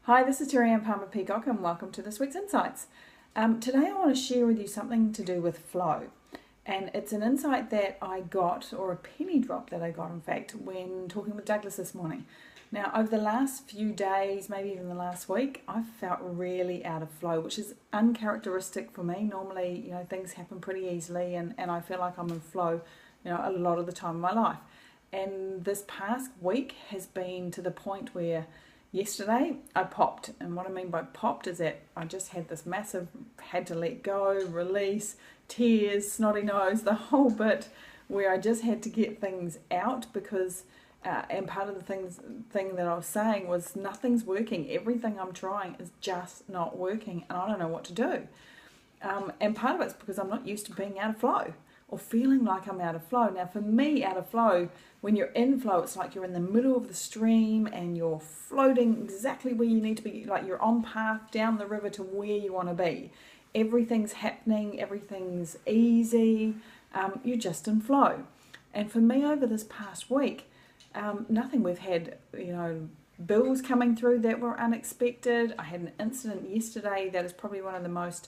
Hi, this is Terriane Palmer-Peacock and welcome to this week's Insights. Today I want to share with you something to do with flow. And it's an insight that I got, or a penny drop that I got in fact, when talking with Douglas this morning. Now over the last few days, maybe even the last week, I've felt really out of flow, which is uncharacteristic for me. Normally, things happen pretty easily and I feel like I'm in flow, a lot of the time in my life. And this past week has been to the point where yesterday I popped, and what I mean by popped is that I just had this massive, had to let go, release, tears, snotty nose, the whole bit, where I just had to get things out because, and part of the thing that I was saying was nothing's working, everything I'm trying is just not working and I don't know what to do. And part of it's because I'm not used to being out of flow or feeling like I'm out of flow. Now for me, out of flow, when you're in flow, it's like you're in the middle of the stream and you're floating exactly where you need to be, like you're on path down the river to where you want to be. Everything's happening, everything's easy, you're just in flow. And for me over this past week, nothing. We've had, bills coming through that were unexpected. I had an incident yesterday that is probably one of the most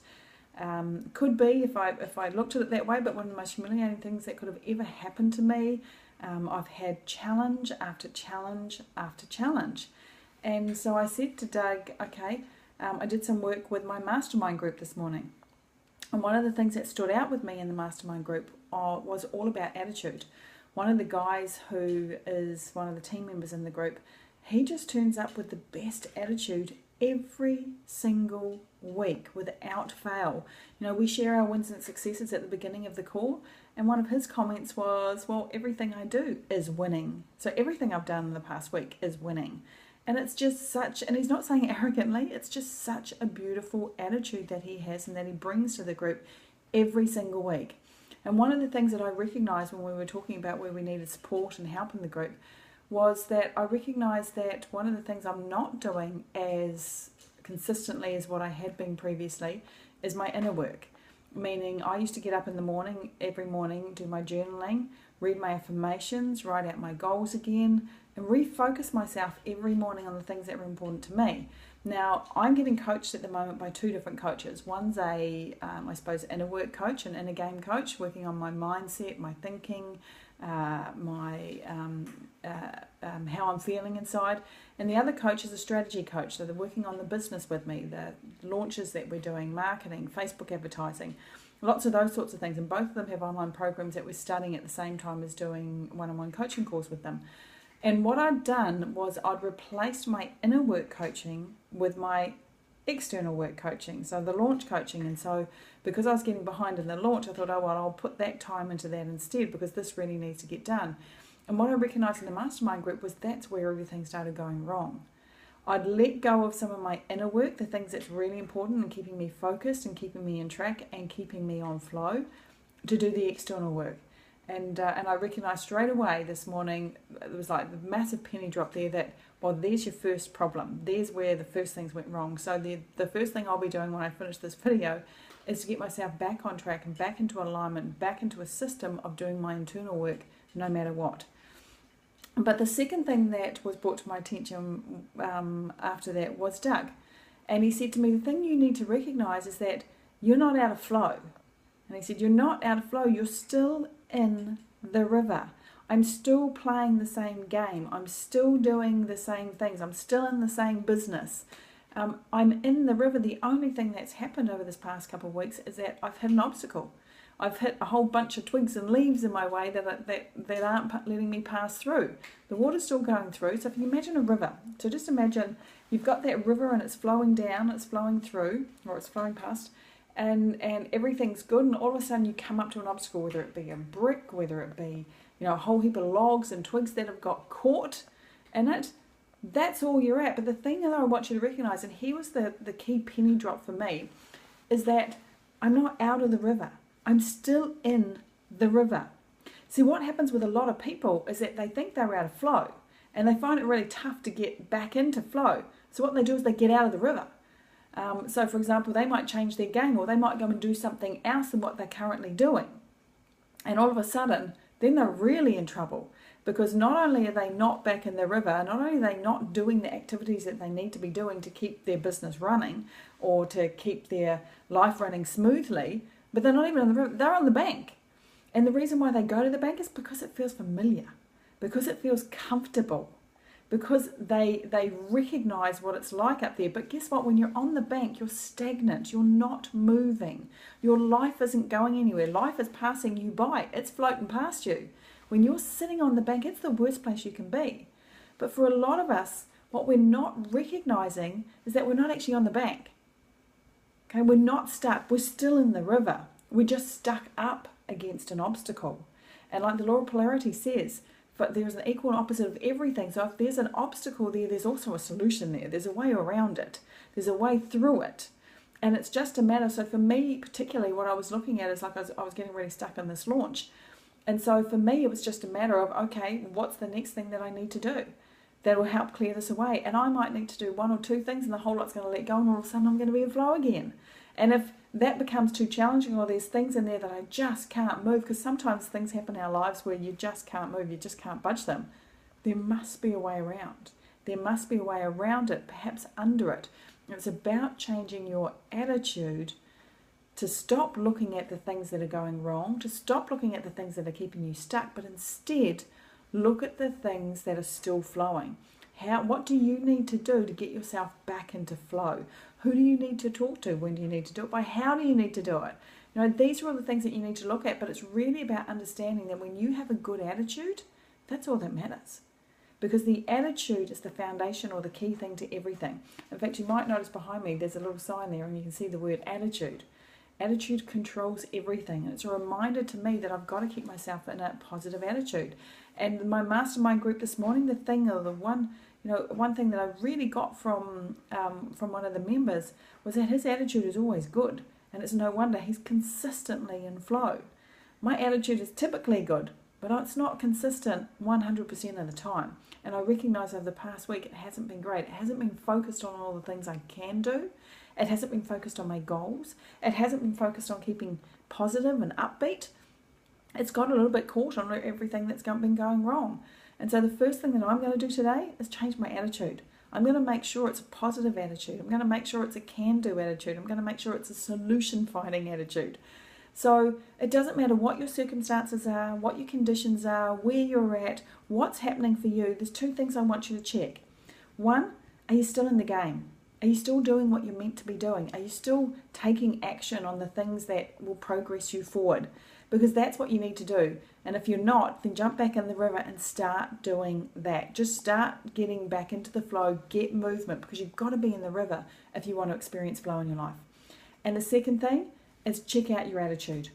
could be, if I looked at it that way, but one of the most humiliating things that could have ever happened to me. I've had challenge after challenge after challenge. And so I said to Doug, okay, I did some work with my mastermind group this morning. And one of the things that stood out with me in the mastermind group was all about attitude. One of the guys who is one of the team members in the group, he just turns up with the best attitude every single week without fail. We share our wins and successes at the beginning of the call, and one of his comments was, well, everything I do is winning. So everything I've done in the past week is winning. And it's just such, and he's not saying it arrogantly, it's just such a beautiful attitude that he has and that he brings to the group every single week. And one of the things that I recognised when we were talking about where we needed support and help in the group was that I recognised that one of the things I'm not doing as consistently as what I had been previously is my inner work. Meaning I used to get up in the morning, every morning, do my journaling, read my affirmations, write out my goals again, and refocus myself every morning on the things that were important to me. Now, I'm getting coached at the moment by two different coaches. One's a, inner work coach, an inner game coach, working on my mindset, my thinking, how I'm feeling inside. And the other coach is a strategy coach, so they're working on the business with me, the launches that we're doing, marketing, Facebook advertising, lots of those sorts of things. And both of them have online programs that we're studying at the same time as doing one-on-one coaching calls with them. And what I'd done was I'd replaced my inner work coaching with my external work coaching, so the launch coaching. And so because I was getting behind in the launch, I thought, oh well, I'll put that time into that instead because this really needs to get done. And what I recognised in the mastermind group was that's where everything started going wrong. I'd let go of some of my inner work, the things that's really important and keeping me focused and keeping me in track and keeping me on flow, to do the external work. And I recognised straight away this morning, it was like the massive penny drop there that, well, there's your first problem. There's where the first things went wrong. So the first thing I'll be doing when I finish this video is to get myself back on track and back into alignment, back into a system of doing my internal work no matter what. But the second thing that was brought to my attention after that was Doug. And he said to me, the thing you need to recognise is that you're not out of flow. And he said, you're not out of flow, you're still in the river. I'm still playing the same game. I'm still doing the same things. I'm still in the same business. I'm in the river. The only thing that's happened over this past couple of weeks is that I've hit an obstacle. I've hit a whole bunch of twigs and leaves in my way that aren't letting me pass through. The water's still going through. So if you imagine a river, so just imagine you've got that river and it's flowing down, it's flowing through, or it's flowing past, and everything's good, and all of a sudden you come up to an obstacle, whether it be a brick, whether it be a whole heap of logs and twigs that have got caught in it. That's all you're at. But the thing that I want you to recognise, and here was the key penny drop for me, is that I'm not out of the river. I'm still in the river. See, what happens with a lot of people is that they think they're out of flow and they find it really tough to get back into flow. So what they do is they get out of the river. So for example, they might change their game, or they might go and do something else than what they're currently doing. And all of a sudden, then they're really in trouble. Because not only are they not back in the river, not only are they not doing the activities that they need to be doing to keep their business running or to keep their life running smoothly, but they're not even on the river, they're on the bank. And the reason why they go to the bank is because it feels familiar, because it feels comfortable, because they recognize what it's like up there. But guess what? When you're on the bank, you're stagnant. You're not moving. Your life isn't going anywhere. Life is passing you by. It's floating past you. When you're sitting on the bank, it's the worst place you can be. But for a lot of us, what we're not recognizing is that we're not actually on the bank. Okay, we're not stuck. We're still in the river. We're just stuck up against an obstacle. And like the law of polarity says, but there's an equal and opposite of everything. So if there's an obstacle there, there's also a solution there. There's a way around it. There's a way through it. And it's just a matter. So for me, particularly, what I was looking at is like I was getting really stuck in this launch. And so for me, it was just a matter of, okay, what's the next thing that I need to do that will help clear this away? And I might need to do one or two things and the whole lot's going to let go, and all of a sudden I'm going to be in flow again. And if that becomes too challenging, or there's things in there that I just can't move, because sometimes things happen in our lives where you just can't move, you just can't budge them, there must be a way around. There must be a way around it, perhaps under it. It's about changing your attitude to stop looking at the things that are going wrong, to stop looking at the things that are keeping you stuck, but instead look at the things that are still flowing. What do you need to do to get yourself back into flow? Who do you need to talk to? When do you need to do it? By how do you need to do it? You know, these are all the things that you need to look at, but it's really about understanding that when you have a good attitude, that's all that matters. Because the attitude is the foundation or the key thing to everything. In fact, you might notice behind me, there's a little sign there and you can see the word attitude. Attitude controls everything. And it's a reminder to me that I've got to keep myself in a positive attitude. And my mastermind group this morning, one thing that I really got from one of the members was that his attitude is always good. And it's no wonder he's consistently in flow. My attitude is typically good, but it's not consistent 100% of the time. And I recognise over the past week it hasn't been great. It hasn't been focused on all the things I can do. It hasn't been focused on my goals. It hasn't been focused on keeping positive and upbeat. It's got a little bit caught on everything that's been going wrong. And so the first thing that I'm going to do today is change my attitude. I'm going to make sure it's a positive attitude. I'm going to make sure it's a can-do attitude. I'm going to make sure it's a solution-finding attitude. So it doesn't matter what your circumstances are, what your conditions are, where you're at, what's happening for you. There's two things I want you to check. One, are you still in the game? Are you still doing what you're meant to be doing? Are you still taking action on the things that will progress you forward? Because that's what you need to do. And if you're not, then jump back in the river and start doing that. Just start getting back into the flow, get movement, because you've got to be in the river if you want to experience flow in your life. And the second thing is check out your attitude.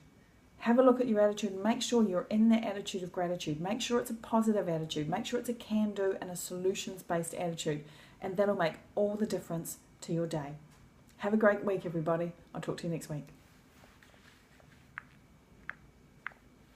Have a look at your attitude and make sure you're in that attitude of gratitude. Make sure it's a positive attitude. Make sure it's a can-do and a solutions-based attitude. And that'll make all the difference to your day. Have a great week, everybody. I'll talk to you next week.